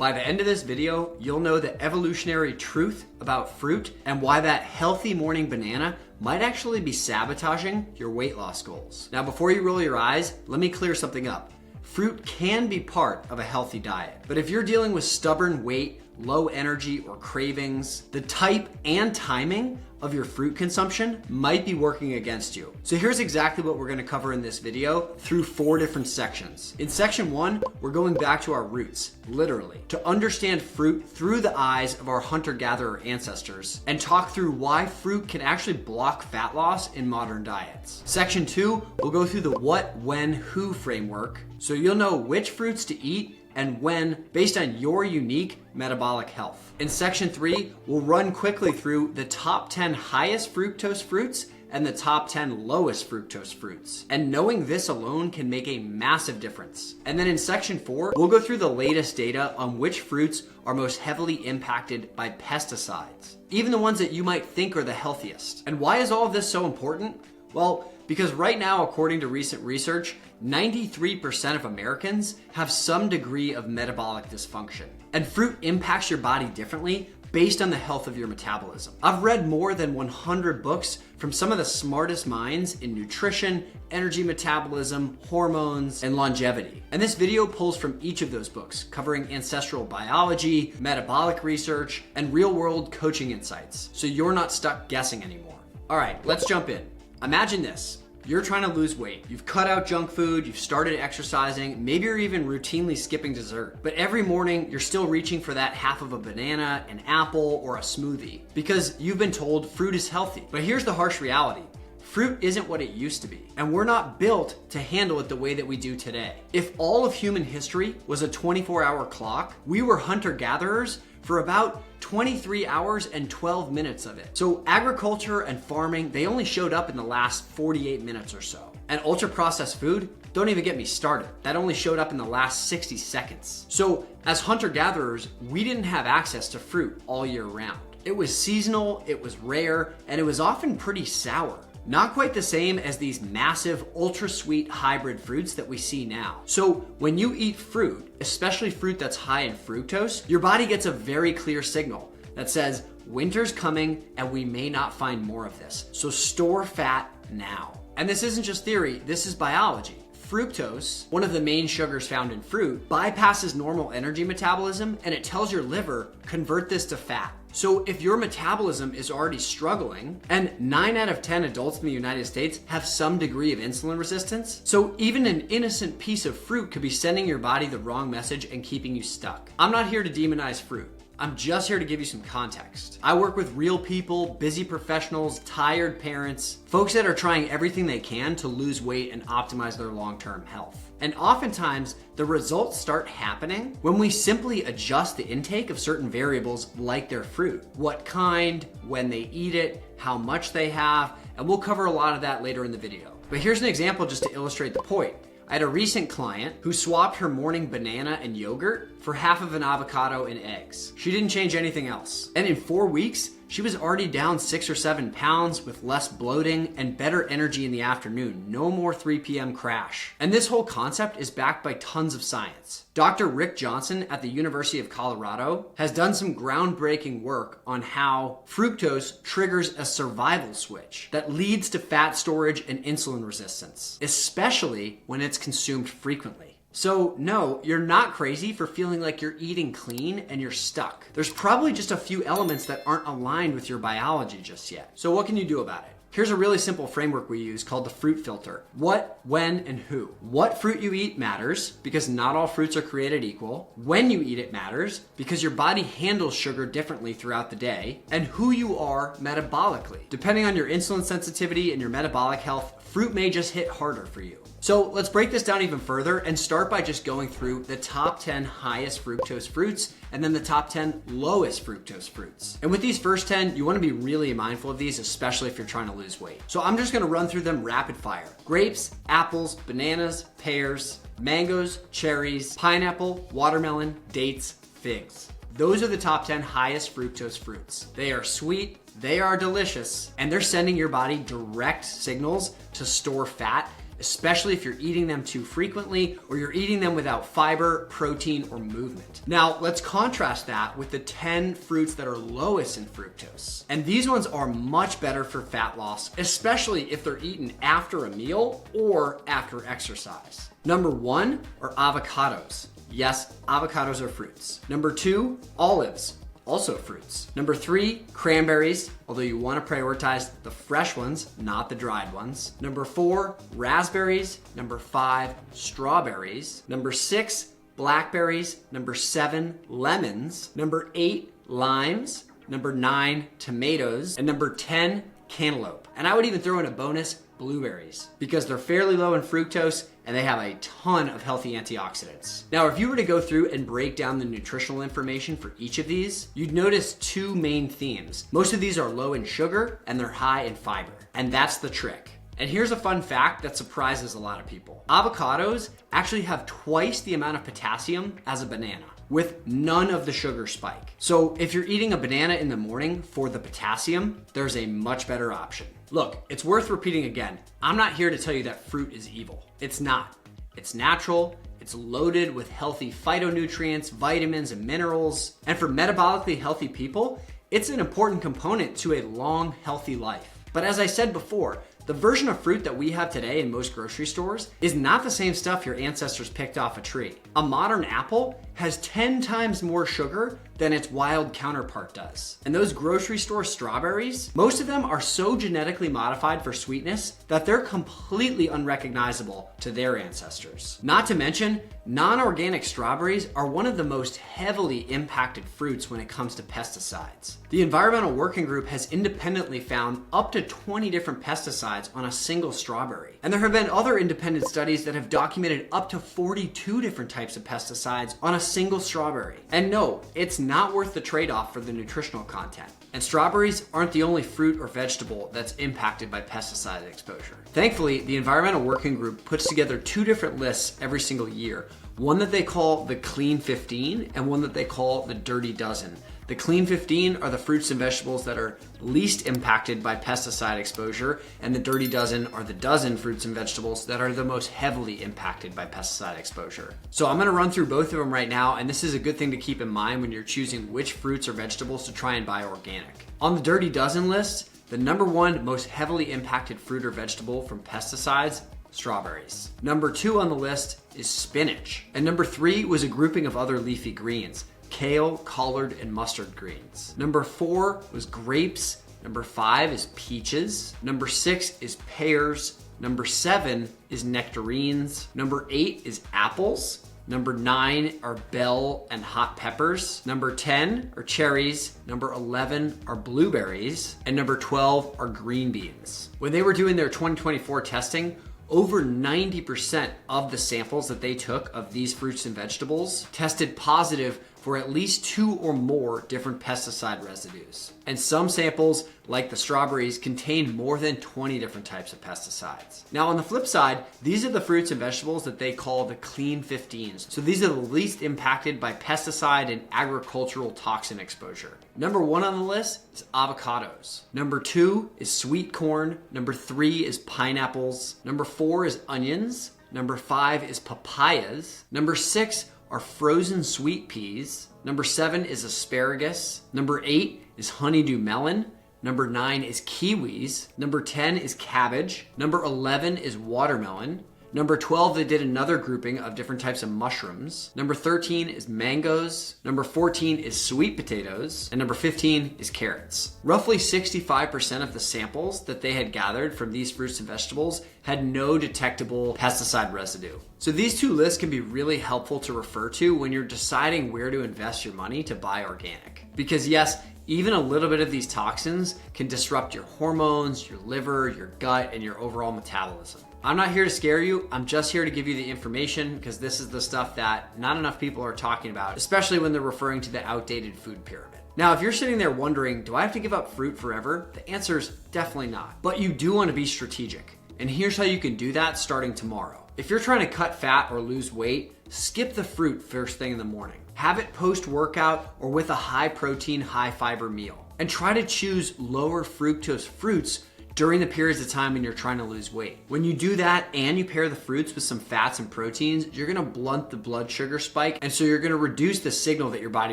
By the end of this video, you'll know the evolutionary truth about fruit and why that healthy morning banana might actually be sabotaging your weight loss goals. Now, before you roll your eyes, let me clear something up. Fruit can be part of a healthy diet, but if you're dealing with stubborn weight, low energy, or cravings, the type and timing of your fruit consumption might be working against you. So here's exactly what we're gonna cover in this video through 4 different sections. In section 1, we're going back to our roots, literally, to understand fruit through the eyes of our hunter-gatherer ancestors and talk through why fruit can actually block fat loss in modern diets. Section 2, we'll go through the what, when, who framework, so you'll know which fruits to eat and when, based on your unique metabolic health. In section 3, we'll run quickly through the top 10 highest fructose fruits and the top 10 lowest fructose fruits. And knowing this alone can make a massive difference. And then in section 4, we'll go through the latest data on which fruits are most heavily impacted by pesticides, even the ones that you might think are the healthiest. And why is all of this so important? Well, because right now, according to recent research, 93% of Americans have some degree of metabolic dysfunction. And fruit impacts your body differently based on the health of your metabolism. I've read more than 100 books from some of the smartest minds in nutrition, energy metabolism, hormones, and longevity. And this video pulls from each of those books, covering ancestral biology, metabolic research, and real-world coaching insights, so you're not stuck guessing anymore. All right, let's jump in. Imagine this. You're trying to lose weight. You've cut out junk food, you've started exercising, maybe you're even routinely skipping dessert. But every morning, you're still reaching for that half of a banana, an apple, or a smoothie because you've been told fruit is healthy. But here's the harsh reality. Fruit isn't what it used to be, and we're not built to handle it the way that we do today. If all of human history was a 24-hour clock, we were hunter-gatherers for about 23 hours and 12 minutes of it. So agriculture and farming, they only showed up in the last 48 minutes or so. And ultra-processed food, don't even get me started. That only showed up in the last 60 seconds. So as hunter-gatherers, we didn't have access to fruit all year round. It was seasonal, it was rare, and it was often pretty sour. Not quite the same as these massive, ultra-sweet hybrid fruits that we see now. So when you eat fruit, especially fruit that's high in fructose, your body gets a very clear signal that says, winter's coming and we may not find more of this. So store fat now. And this isn't just theory, this is biology. Fructose, one of the main sugars found in fruit, bypasses normal energy metabolism and it tells your liver, convert this to fat. So if your metabolism is already struggling, and 9 out of 10 adults in the United States have some degree of insulin resistance, so even an innocent piece of fruit could be sending your body the wrong message and keeping you stuck. I'm not here to demonize fruit. I'm just here to give you some context. I work with real people, busy professionals, tired parents, folks that are trying everything they can to lose weight and optimize their long-term health. And oftentimes, the results start happening when we simply adjust the intake of certain variables like their fruit. What kind, when they eat it, how much they have, and we'll cover a lot of that later in the video. But here's an example just to illustrate the point. I had a recent client who swapped her morning banana and yogurt for half of an avocado and eggs. She didn't change anything else. And in 4 weeks, she was already down 6 or 7 pounds with less bloating and better energy in the afternoon. No more 3 p.m. crash. And this whole concept is backed by tons of science. Dr. Rick Johnson at the University of Colorado has done some groundbreaking work on how fructose triggers a survival switch that leads to fat storage and insulin resistance, especially when it's consumed frequently. So no, you're not crazy for feeling like you're eating clean and you're stuck. There's probably just a few elements that aren't aligned with your biology just yet. So what can you do about it? Here's a really simple framework we use called the fruit filter. What, when, and who. What fruit you eat matters because not all fruits are created equal. When you eat it matters because your body handles sugar differently throughout the day. And who you are metabolically. Depending on your insulin sensitivity and your metabolic health, fruit may just hit harder for you. So let's break this down even further and start by just going through the top 10 highest fructose fruits and then the top 10 lowest fructose fruits. And with these first 10, you want to be really mindful of these, especially if you're trying to lose weight. So I'm just going to run through them rapid fire. Grapes, apples, bananas, pears, mangoes, cherries, pineapple, watermelon, dates, figs. Those are the top 10 highest fructose fruits. They are sweet, they are delicious, and they're sending your body direct signals to store fat, especially if you're eating them too frequently or you're eating them without fiber, protein, or movement. Now, let's contrast that with the 10 fruits that are lowest in fructose. And these ones are much better for fat loss, especially if they're eaten after a meal or after exercise. Number 1 are avocados. Yes, avocados are fruits. Number 2, olives. Also fruits. Number 3, cranberries, although you want to prioritize the fresh ones, not the dried ones. Number 4, raspberries. Number 5, strawberries. Number 6, blackberries. Number 7, lemons. Number 8, limes. Number 9, tomatoes. And number 10, cantaloupe. And I would even throw in a bonus, blueberries, because they're fairly low in fructose and they have a ton of healthy antioxidants. Now, if you were to go through and break down the nutritional information for each of these, you'd notice 2 main themes. Most of these are low in sugar and they're high in fiber. And that's the trick. And here's a fun fact that surprises a lot of people. Avocados actually have twice the amount of potassium as a banana, with none of the sugar spike. So if you're eating a banana in the morning for the potassium, there's a much better option. Look, it's worth repeating again. I'm not here to tell you that fruit is evil. It's not. It's natural. It's loaded with healthy phytonutrients, vitamins, and minerals. And for metabolically healthy people, it's an important component to a long, healthy life. But as I said before, the version of fruit that we have today in most grocery stores is not the same stuff your ancestors picked off a tree. A modern apple has 10 times more sugar than its wild counterpart does. And those grocery store strawberries, most of them are so genetically modified for sweetness that they're completely unrecognizable to their ancestors. Not to mention, non-organic strawberries are one of the most heavily impacted fruits when it comes to pesticides. The Environmental Working Group has independently found up to 20 different pesticides on a single strawberry. And there have been other independent studies that have documented up to 42 different types of pesticides on a single strawberry. And no, it's not worth the trade-off for the nutritional content. And strawberries aren't the only fruit or vegetable that's impacted by pesticide exposure. Thankfully, the Environmental Working Group puts together 2 different lists every single year. One that they call the Clean 15 and one that they call the Dirty Dozen. The Clean 15 are the fruits and vegetables that are least impacted by pesticide exposure, and the Dirty Dozen are the dozen fruits and vegetables that are the most heavily impacted by pesticide exposure. So I'm gonna run through both of them right now, and this is a good thing to keep in mind when you're choosing which fruits or vegetables to try and buy organic. On the Dirty Dozen list, the number 1 most heavily impacted fruit or vegetable from pesticides, strawberries. Number 2 on the list is spinach. And number 3 was a grouping of other leafy greens. Kale, collard, and mustard greens. Number 4 was grapes. Number 5 is peaches. Number 6 is pears. Number 7 is nectarines. Number 8 is apples. Number 9 are bell and hot peppers. Number 10 are cherries. Number 11 are blueberries. And number 12 are green beans. When they were doing their 2024 testing, over 90% of the samples that they took of these fruits and vegetables tested positive for at least 2 or more different pesticide residues. And some samples, like the strawberries, contain more than 20 different types of pesticides. Now on the flip side, these are the fruits and vegetables that they call the Clean 15s. So these are the least impacted by pesticide and agricultural toxin exposure. Number 1 on the list is avocados. Number 2 is sweet corn. Number 3 is pineapples. Number 4 is onions. Number 5 is papayas. Number 6 are frozen sweet peas. Number 7 is asparagus. Number 8 is honeydew melon. Number 9 is kiwis. Number 10 is cabbage. Number 11 is watermelon. Number 12, they did another grouping of different types of mushrooms. Number 13 is mangoes. Number 14 is sweet potatoes. And number 15 is carrots. Roughly 65% of the samples that they had gathered from these fruits and vegetables had no detectable pesticide residue. So these 2 lists can be really helpful to refer to when you're deciding where to invest your money to buy organic. Because yes, even a little bit of these toxins can disrupt your hormones, your liver, your gut, and your overall metabolism. I'm not here to scare you. I'm just here to give you the information because this is the stuff that not enough people are talking about, especially when they're referring to the outdated food pyramid. Now, if you're sitting there wondering, do I have to give up fruit forever? The answer is definitely not. But you do want to be strategic. And here's how you can do that starting tomorrow. If you're trying to cut fat or lose weight, skip the fruit first thing in the morning. Have it post-workout or with a high protein, high fiber meal. And try to choose lower fructose fruits during the periods of time when you're trying to lose weight. When you do that and you pair the fruits with some fats and proteins, you're gonna blunt the blood sugar spike, and so you're gonna reduce the signal that your body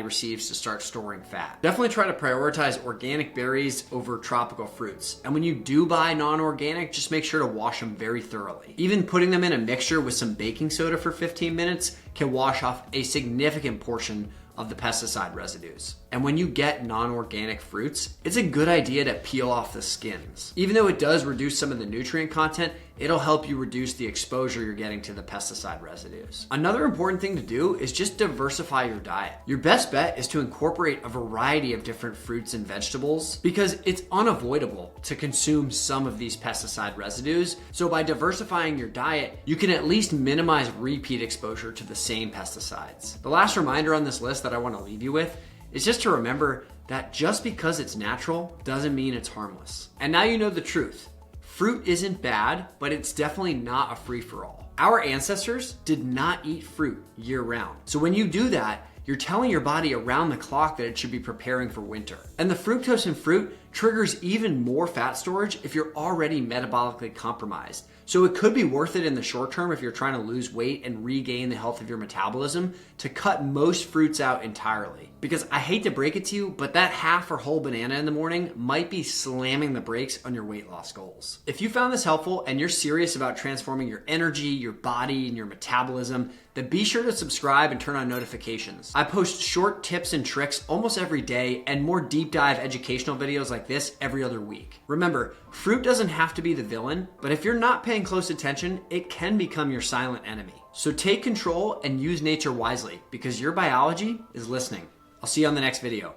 receives to start storing fat. Definitely try to prioritize organic berries over tropical fruits. And when you do buy non-organic, just make sure to wash them very thoroughly. Even putting them in a mixture with some baking soda for 15 minutes can wash off a significant portion of the pesticide residues. And when you get non-organic fruits, it's a good idea to peel off the skins. Even though it does reduce some of the nutrient content, it'll help you reduce the exposure you're getting to the pesticide residues. Another important thing to do is just diversify your diet. Your best bet is to incorporate a variety of different fruits and vegetables because it's unavoidable to consume some of these pesticide residues. So by diversifying your diet, you can at least minimize repeat exposure to the same pesticides. The last reminder on this list that I want to leave you with is just to remember that just because it's natural doesn't mean it's harmless. And now you know the truth. Fruit isn't bad, but it's definitely not a free-for-all. Our ancestors did not eat fruit year-round. So when you do that, you're telling your body around the clock that it should be preparing for winter. And the fructose in fruit triggers even more fat storage if you're already metabolically compromised. So it could be worth it in the short term if you're trying to lose weight and regain the health of your metabolism to cut most fruits out entirely. Because I hate to break it to you, but that half or whole banana in the morning might be slamming the brakes on your weight loss goals. If you found this helpful and you're serious about transforming your energy, your body, and your metabolism, then be sure to subscribe and turn on notifications. I post short tips and tricks almost every day and more deep dive educational videos like this every other week. Remember, fruit doesn't have to be the villain, but if you're not paying close attention, it can become your silent enemy. So take control and use nature wisely because your biology is listening. I'll see you on the next video.